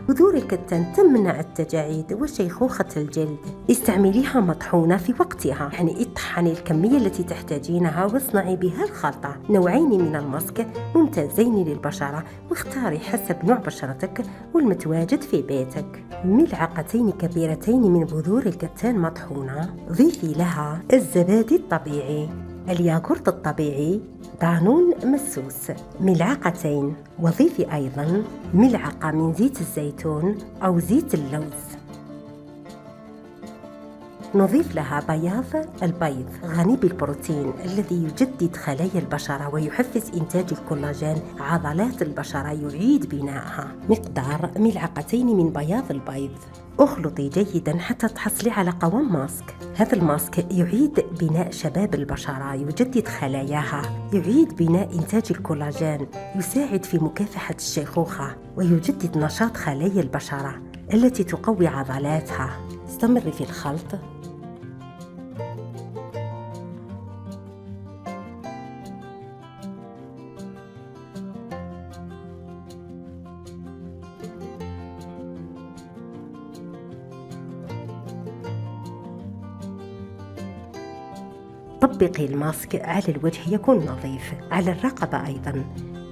بذور الكتان تمنع التجاعيد وشيخوخة الجلد. استعمليها مطحونة في وقتها، يعني اطحني الكمية التي تحتاجينها واصنعي بها الخلطة. نوعين من الماسك ممتازين للبشرة، واختاري حسب نوع بشرتك والمتواجد في بيتك. ملعقتين كبيرتين من بذور الكتان مطحونة، ضيفي لها الزبادي الطبيعي، الياغورت الطبيعي، دانون مسوس ملعقتين، وضيفي أيضا ملعقة من زيت الزيتون أو زيت اللوز. نضيف لها بياض البيض غني بالبروتين الذي يجدد خلايا البشرة ويحفز إنتاج الكولاجين، عضلات البشرة يعيد بنائها. مقدار ملعقتين من بياض البيض. اخلطي جيدا حتى تحصلي على قوام ماسك. هذا الماسك يعيد بناء شباب البشرة، يجدد خلاياها، يعيد بناء إنتاج الكولاجين، يساعد في مكافحة الشيخوخة، ويجدد نشاط خلايا البشرة التي تقوي عضلاتها. استمري في الخلط. طبقي الماسك على الوجه يكون نظيف، على الرقبة أيضا.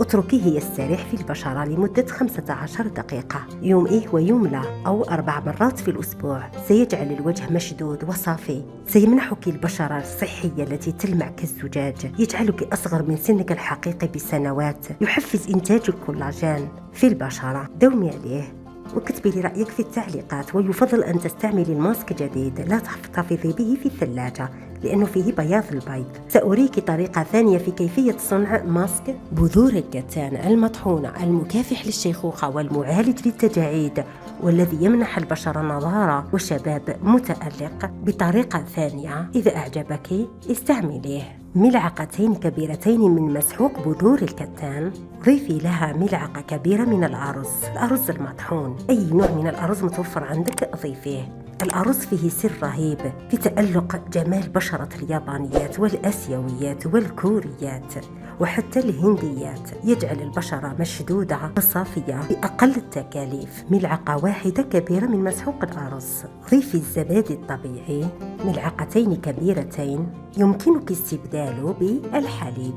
اتركيه يستريح في البشرة لمدة 15 دقيقة، يوم ويوم لا، أو 4 مرات في الأسبوع. سيجعل الوجه مشدود وصافي، سيمنحك البشرة الصحية التي تلمع كالزجاج، يجعلك أصغر من سنك الحقيقي بسنوات، يحفز إنتاج الكولاجين في البشرة. دومي عليه وكتبي لي رأيك في التعليقات. ويفضل أن تستعملي الماسك جديد، لا تحتفظي به في الثلاجة لأنه فيه بياض البيض. سأريك طريقة ثانية في كيفية صنع ماسك بذور الكتان المطحونة المكافح للشيخوخة والمعالج للتجاعيد، والذي يمنح البشرة نضارة وشباب متألق بطريقة ثانية. إذا أعجبك استعمليه. ملعقتين كبيرتين من مسحوق بذور الكتان، ضيفي لها ملعقة كبيرة من الأرز المطحون. أي نوع من الأرز متوفر عندك ضيفيه. الأرز فيه سر رهيب في تألق جمال بشرة اليابانيات والآسيويات والكوريات وحتى الهنديات، يجعل البشرة مشدودة وصافية بأقل التكاليف. ملعقة واحدة كبيرة من مسحوق الأرز. ضيفي الزبادي الطبيعي، ملعقتين كبيرتين يمكنك استبداله بالحليب.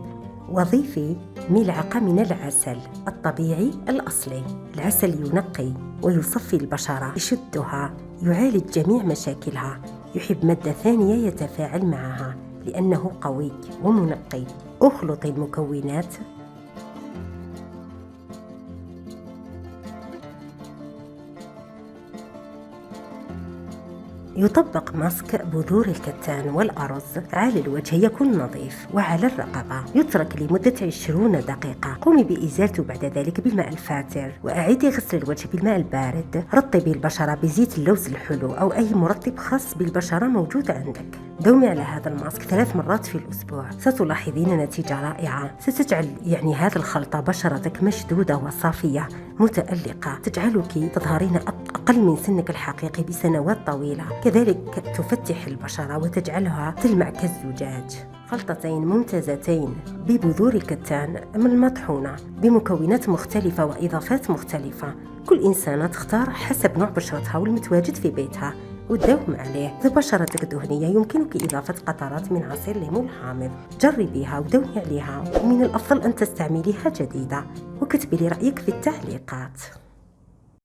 وضيفي ملعقة من العسل الطبيعي الأصلي. العسل ينقي ويصفي البشرة، يشدها، يعالج جميع مشاكلها، يحب مادة ثانية يتفاعل معها لأنه قوي ومنقي. اخلطي المكونات. يطبق ماسك بذور الكتان والأرز على الوجه يكون نظيف، وعلى الرقبة يترك لمدة 20 دقيقة. قومي بإزالته بعد ذلك بالماء الفاتر، وأعيدي غسل الوجه بالماء البارد. رطبي البشرة بزيت اللوز الحلو أو أي مرطب خاص بالبشرة موجود عندك. دومي على هذا الماسك 3 مرات في الأسبوع، ستلاحظين نتيجة رائعة. ستجعل هذه الخلطة بشرتك مشدودة وصافية متألقة، تجعلك تظهرين أقل من سنك الحقيقي بسنوات طويلة. كذلك تفتح البشرة وتجعلها تلمع كالزجاج. خلطتين ممتازتين ببذور الكتان المطحونة بمكونات مختلفة وإضافات مختلفة. كل إنسانة تختار حسب نوع بشرتها والمتواجد في بيتها وتداوم عليه. إذا بشرتك دهنية يمكنك إضافة قطرات من عصير ليمون حامض. جربيها ودومي عليها، ومن الأفضل أن تستعمليها جديدة. وكتبي لي رأيك في التعليقات.